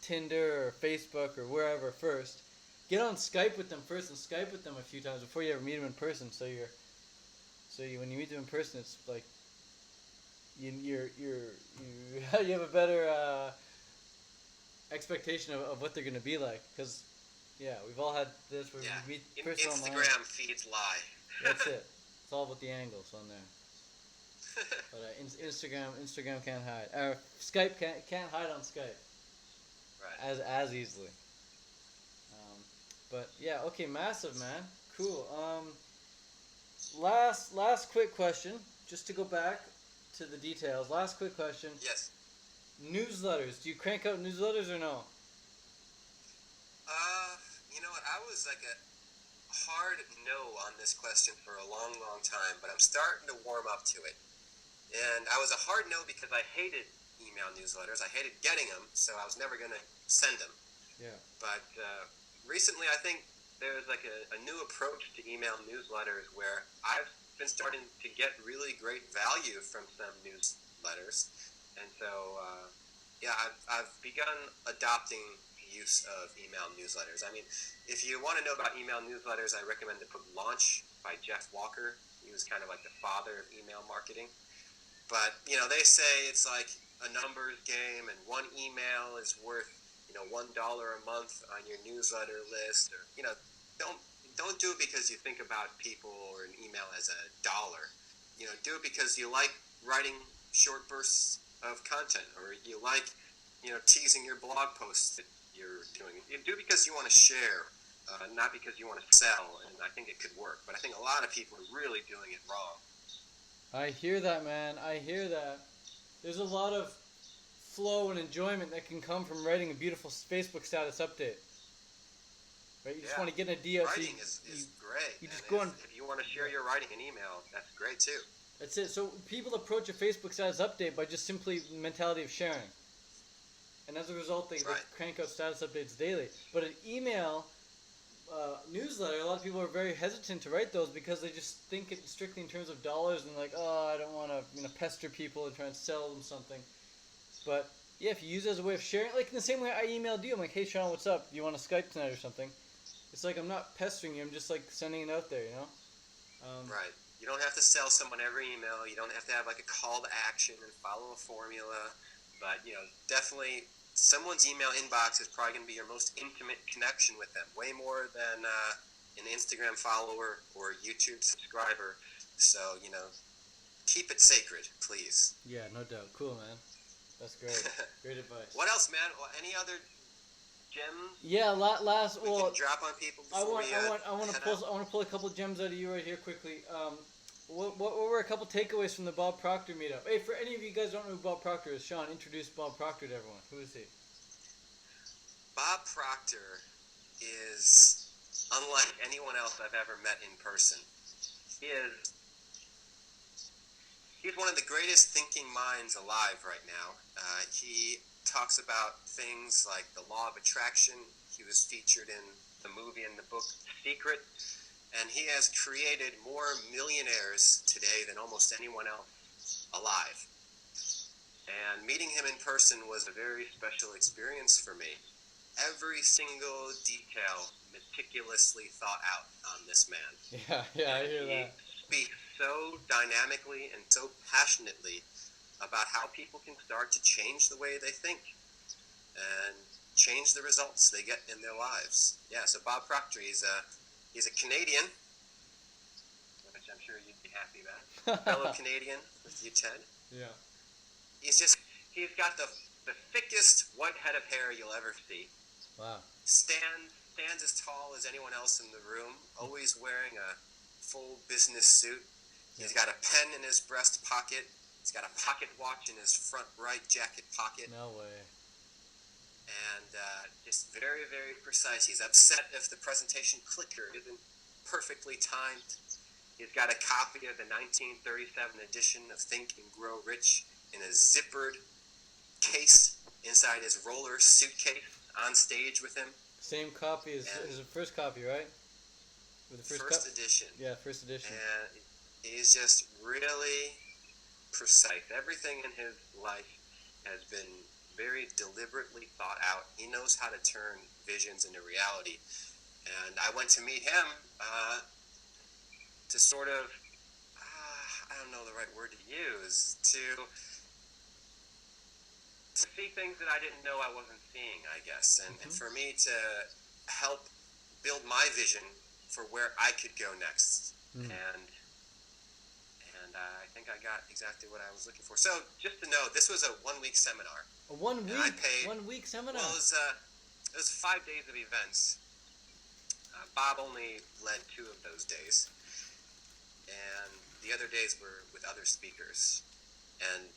Tinder or Facebook or wherever first, get on Skype with them first and Skype with them a few times before you ever meet them in person. So when you meet them in person, it's like you have a better expectation of what they're gonna be like. Because we've all had this where we meet person online. Instagram feeds lie. That's it. It's all about the angles on there. But Instagram can't hide. Skype can't hide on Skype. Right. As easily. But yeah, okay, massive, man. Cool. Last quick question, just to go back to the details. Last quick question. Yes. Newsletters. Do you crank out newsletters or no? You know what? I was like a hard no on this question for a long, long time, but I'm starting to warm up to it. And I was a hard no because I hated email newsletters. I hated getting them, so I was never going to send them. Yeah. But recently, I think there's like a new approach to email newsletters where I've been starting to get really great value from some newsletters. And so, I've begun adopting the use of email newsletters. I mean, if you want to know about email newsletters, I recommend the book Launch by Jeff Walker. He was kind of like the father of email marketing. But, they say it's like a numbers game, and one email is worth, $1 a month on your newsletter list. Or, don't do it because you think about people or an email as a dollar. Do it because you like writing short bursts of content, or you like, teasing your blog posts that you're doing. You do it because you want to share, not because you want to sell, and I think it could work. But I think a lot of people are really doing it wrong. I hear that, man. I hear that. There's a lot of flow and enjoyment that can come from writing a beautiful Facebook status update. Right? You just want to get an idea. Writing is great. You just go on. If you want to share your writing in email, that's great too. That's it. So people approach a Facebook status update by just simply the mentality of sharing. And as a result, they crank out status updates daily. But an email newsletter, a lot of people are very hesitant to write those because they just think it strictly in terms of dollars and like, I don't want to pester people and try and sell them something. But yeah, if you use it as a way of sharing, like in the same way I emailed you, I'm like, hey Sean, what's up? Do you want to Skype tonight or something? It's like I'm not pestering you, I'm just like sending it out there, Right. You don't have to sell someone every email. You don't have to have like a call to action and follow a formula. But, definitely someone's email inbox is probably going to be your most intimate connection with them, way more than an Instagram follower or YouTube subscriber. So, keep it sacred, please. Yeah, no doubt. Cool, man. That's great. Great advice. What else, man? Any other gems? Yeah, last. We can drop on people. I want to pull a couple gems out of you right here quickly. What were a couple takeaways from the Bob Proctor meetup? Hey, for any of you guys who don't know who Bob Proctor is, Sean, introduce Bob Proctor to everyone. Who is he? Bob Proctor is unlike anyone else I've ever met in person. He's one of the greatest thinking minds alive right now. He talks about things like the law of attraction. He was featured in the movie and the book Secret. And he has created more millionaires today than almost anyone else alive. And meeting him in person was a very special experience for me. Every single detail meticulously thought out on this man. Yeah, I hear that. He speaks so dynamically and so passionately about how people can start to change the way they think and change the results they get in their lives. Yeah, so Bob Proctor, he's a Canadian, which I'm sure you'd be happy about. Fellow Canadian with you, Ted. Yeah. He's got the thickest white head of hair you'll ever see. Wow. Stands as tall as anyone else in the room, always wearing a full business suit. He's got a pen in his breast pocket. He's got a pocket watch in his front right jacket pocket. No way. And just very, very precise. He's upset if the presentation clicker isn't perfectly timed. He's got a copy of the 1937 edition of Think and Grow Rich in a zippered case inside his roller suitcase on stage with him. Same copy as the first copy, right? With the first edition. Yeah, first edition. And he's just really precise. Everything in his life has been very deliberately thought out. He knows how to turn visions into reality. And I went to meet him to sort of, I don't know the right word to use, to see things that I didn't know I wasn't seeing, I guess. And for me to help build my vision for where I could go next. And I think I got exactly what I was looking for. So just to know, this was a 1-week seminar. A 1 week? I paid, 1 week seminar? Well, it was 5 days of events. Bob only led 2 of those days. And the other days were with other speakers. And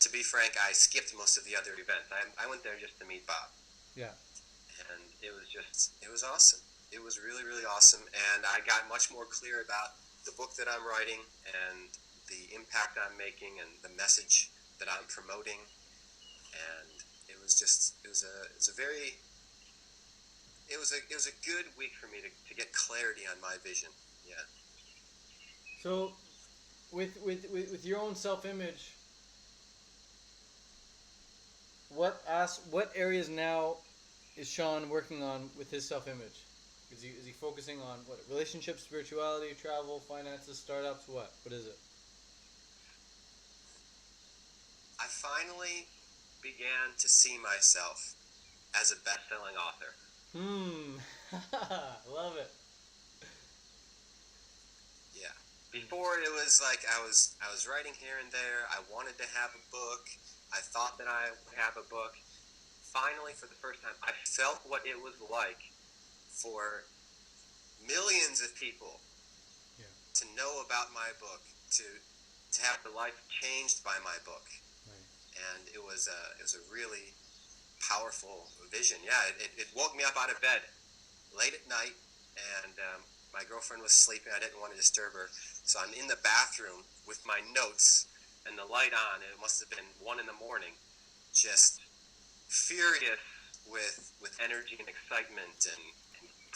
to be frank, I skipped most of the other events. I went there just to meet Bob. Yeah. And it was awesome. It was really, really awesome. And I got much more clear about the book that I'm writing and the impact I'm making and the message that I'm promoting. And it was a good week for me to get clarity on my vision. Yeah. So with your own self-image, what areas now is Sean working on with his self-image? Is he focusing on what? Relationships, spirituality, travel, finances, startups, what? What is it? I finally began to see myself as a best-selling author. Love it. Yeah. Before it was like I was writing here and there. I wanted to have a book. I thought that I would have a book. Finally, for the first time, I felt what it was like for millions of people to know about my book, to have their life changed by my book. Right. And it was a really powerful vision. Yeah, it woke me up out of bed late at night, and my girlfriend was sleeping. I didn't want to disturb her, so I'm in the bathroom with my notes and the light on. It must have been 1 a.m, just furious with energy and excitement and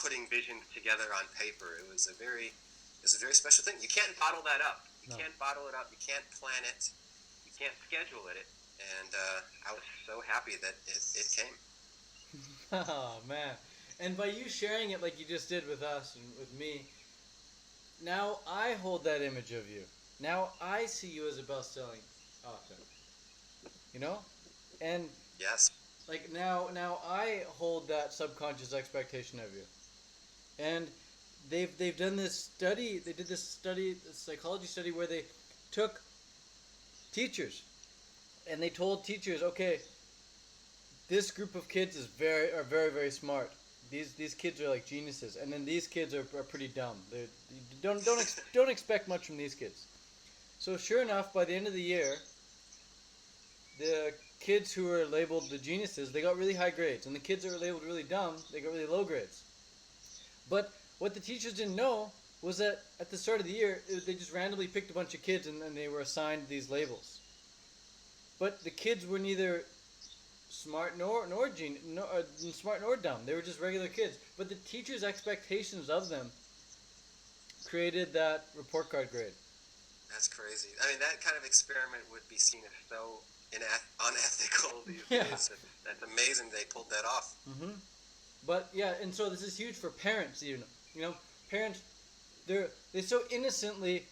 putting visions together on paper. It was a very special thing. You can't bottle that up. You can't bottle it up. You can't plan it. You can't schedule it. And I was so happy that it came. Oh, man. And by you sharing it like you just did with us and with me, now I hold that image of you. Now I see you as a best-selling author. You know? And yes. Like now I hold that subconscious expectation of you. And they've done this study, this psychology study where they took teachers and they told teachers, okay, this group of kids are very, very smart. These kids are like geniuses, and then these kids are pretty dumb. Don't expect much from these kids. So sure enough, by the end of the year, the kids who were labeled the geniuses, they got really high grades, and the kids that were labeled really dumb, they got really low grades. But what the teachers didn't know was that at the start of the year, they just randomly picked a bunch of kids and they were assigned these labels. But the kids were neither smart smart nor dumb. They were just regular kids. But the teacher's expectations of them created that report card grade. That's crazy. I mean, that kind of experiment would be seen as so unethical these Yeah. days. That's amazing they pulled that off. Mm-hmm. But yeah, and so this is huge for parents even. You know, parents, they so innocently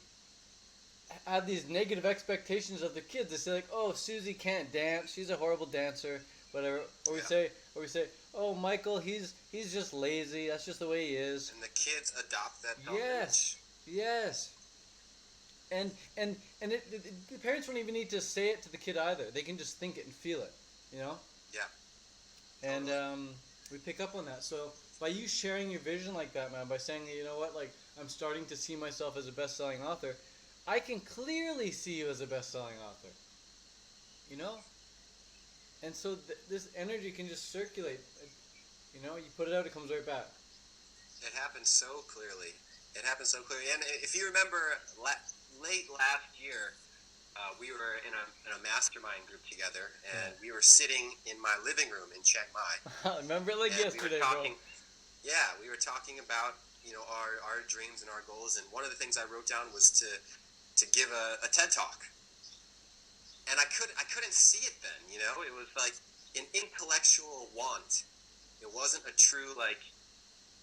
have these negative expectations of the kids. They say like, "Oh, Susie can't dance. She's a horrible dancer." Whatever. Or we say, "Oh, Michael, he's just lazy. That's just the way he is." And the kids adopt that image. Yes. And the parents don't even need to say it to the kid either. They can just think it and feel it, you know? Yeah. And Totally. we pick up on that. So by you sharing your vision like that, man, by saying, you know what, like, I'm starting to see myself as a best-selling author, I can clearly see you as a best-selling author, you know? And so this energy can just circulate. You know, you put it out, it comes right back. It happens so clearly. And if you remember, late last year, we were in a mastermind group together, and we were sitting in my living room in Chiang Mai. I remember it like yesterday, bro. Yeah, we were talking about, you know, our dreams and our goals, and one of the things I wrote down was to give a TED Talk. And I couldn't see it then, you know? It was like an intellectual want. It wasn't a true, like,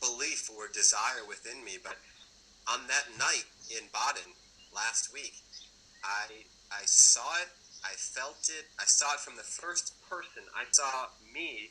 belief or desire within me. But on that night in Baden last week, I saw it, I felt it, I saw it from the first person. I saw me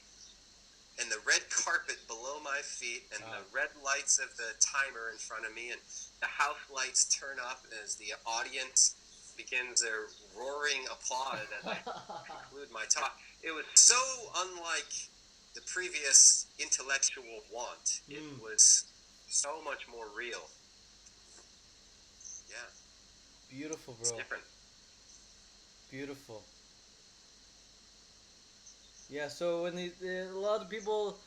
and the red carpet below my feet and the red lights of the timer in front of me, and the house lights turn up as the audience begins their roaring applause as I conclude my talk. It was so unlike the previous intellectual want. It was so much more real. Yeah. Beautiful, bro. It's different. Beautiful. Yeah, so when a lot of people,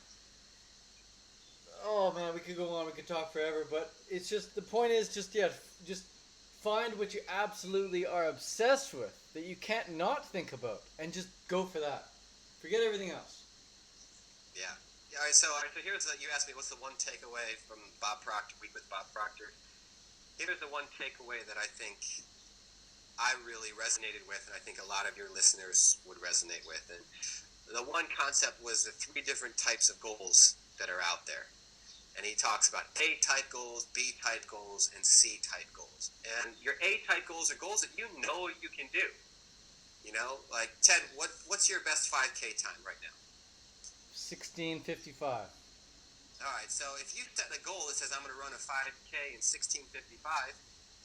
oh man, we could go on, we could talk forever, but it's just, the point is just find what you absolutely are obsessed with, that you can't not think about, and just go for that. Forget everything else. Yeah. All right, so here's you asked me what's the one takeaway from Bob Proctor, Week with Bob Proctor. Here's the one takeaway that I think I really resonated with, and I think a lot of your listeners would resonate with. And the one concept was the 3 different types of goals that are out there. And he talks about A-type goals, B-type goals, and C-type goals. And your A-type goals are goals that you know you can do. You know, like, Ted, what's your best 5K time right now? 16:55. All right, so if you set a goal that says I'm going to run a 5K in 16:55,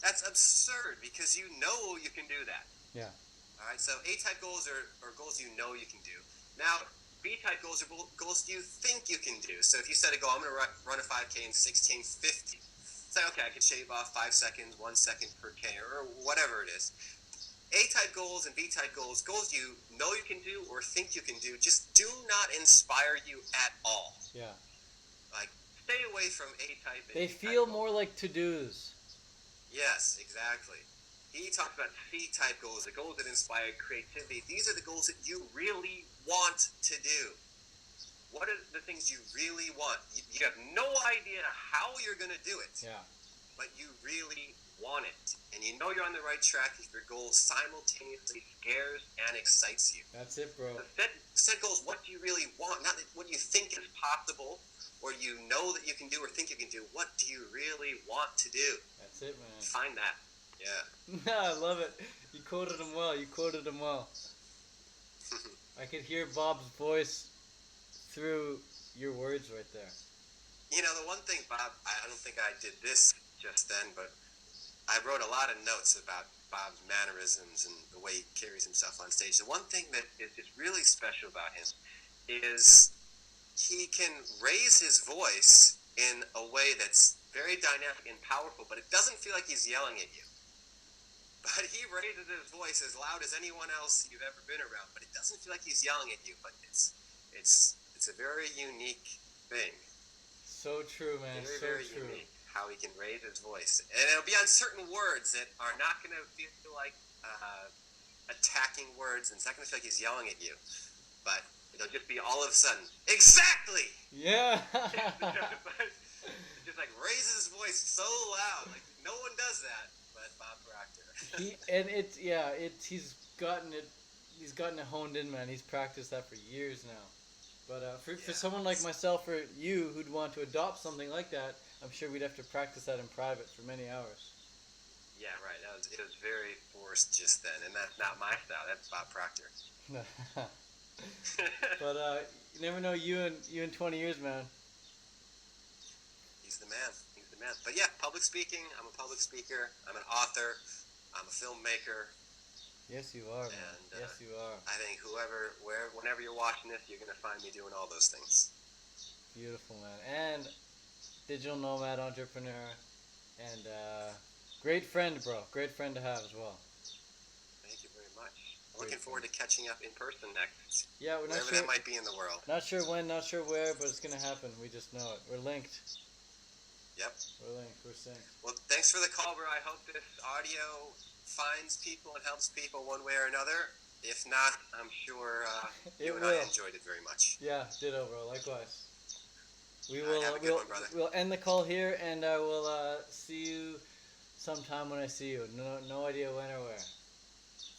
that's absurd because you know you can do that. Yeah. All right, so A-type goals are goals you know you can do. Now, B-type goals are goals you think you can do. So if you set a goal, I'm going to run a 5K in 16:50. Say, okay, I can shave off 5 seconds, 1 second per K, or whatever it is. A-type goals and B-type goals you know you can do or think you can do, just do not inspire you at all. Yeah. Like, stay away from A-type and They B-type feel goals. more like to-dos. Yes, exactly. He talked about C-type goals, the goals that inspire creativity. These are the goals that you really want to do. What are the things you really want? You have no idea how you're going to do it. Yeah. But you really want it. And you know you're on the right track if your goal simultaneously scares and excites you. That's it, bro. So set goals, what do you really want? Not what you think is possible or you know that you can do or think you can do. What do you really want to do? That's it, man. Find that. Yeah. I love it. You quoted him well. I could hear Bob's voice through your words right there. You know, the one thing, Bob, I don't think I did this just then, but I wrote a lot of notes about Bob's mannerisms and the way he carries himself on stage. The one thing that is really special about him is he can raise his voice in a way that's very dynamic and powerful, but it doesn't feel like he's yelling at you. But he raises his voice as loud as anyone else you've ever been around, but it doesn't feel like he's yelling at you, but it's a very unique thing. So true, man. Very unique how he can raise his voice. And it'll be on certain words that are not going to feel like attacking words, and it's not going to feel like he's yelling at you. But It'll just be all of a sudden, exactly! Yeah. Just like raises his voice so loud, like no one does that, but Bob Proctor. He's gotten it honed in, man. He's practiced that for years now. But for someone like myself or you who'd want to adopt something like that, I'm sure we'd have to practice that in private for many hours. Yeah, right. It was very forced just then, and that's not my style. That's Bob Proctor. But you never know. You in 20 years, man. He's the man. He's the man. But yeah, public speaking. I'm a public speaker. I'm an author. I'm a filmmaker. Yes, you are, man. Yes, you are. I think whenever you're watching this, you're gonna find me doing all those things. Beautiful, man. And digital nomad entrepreneur, and great friend, bro. Great friend to have as well. Thank you very much. I'm looking forward to catching up in person next. Yeah, we're not wherever sure. that might be in the world. Not sure when, not sure where, but it's gonna happen. We just know it. We're linked. Yep. We're linked. We're synced. Well, thanks for the call, bro. I hope this audio finds people and helps people one way or another. If not, I'm sure you and I enjoyed it very much. Yeah, ditto, bro. Likewise. We will. Have a good one, brother. We'll end the call here, and I will see you sometime when I see you. No idea when or where,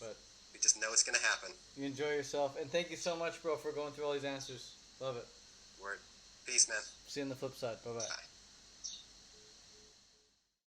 but we just know it's gonna happen. You enjoy yourself, and thank you so much, bro, for going through all these answers. Love it. Word. Peace, man. See you on the flip side. Bye-bye. Bye.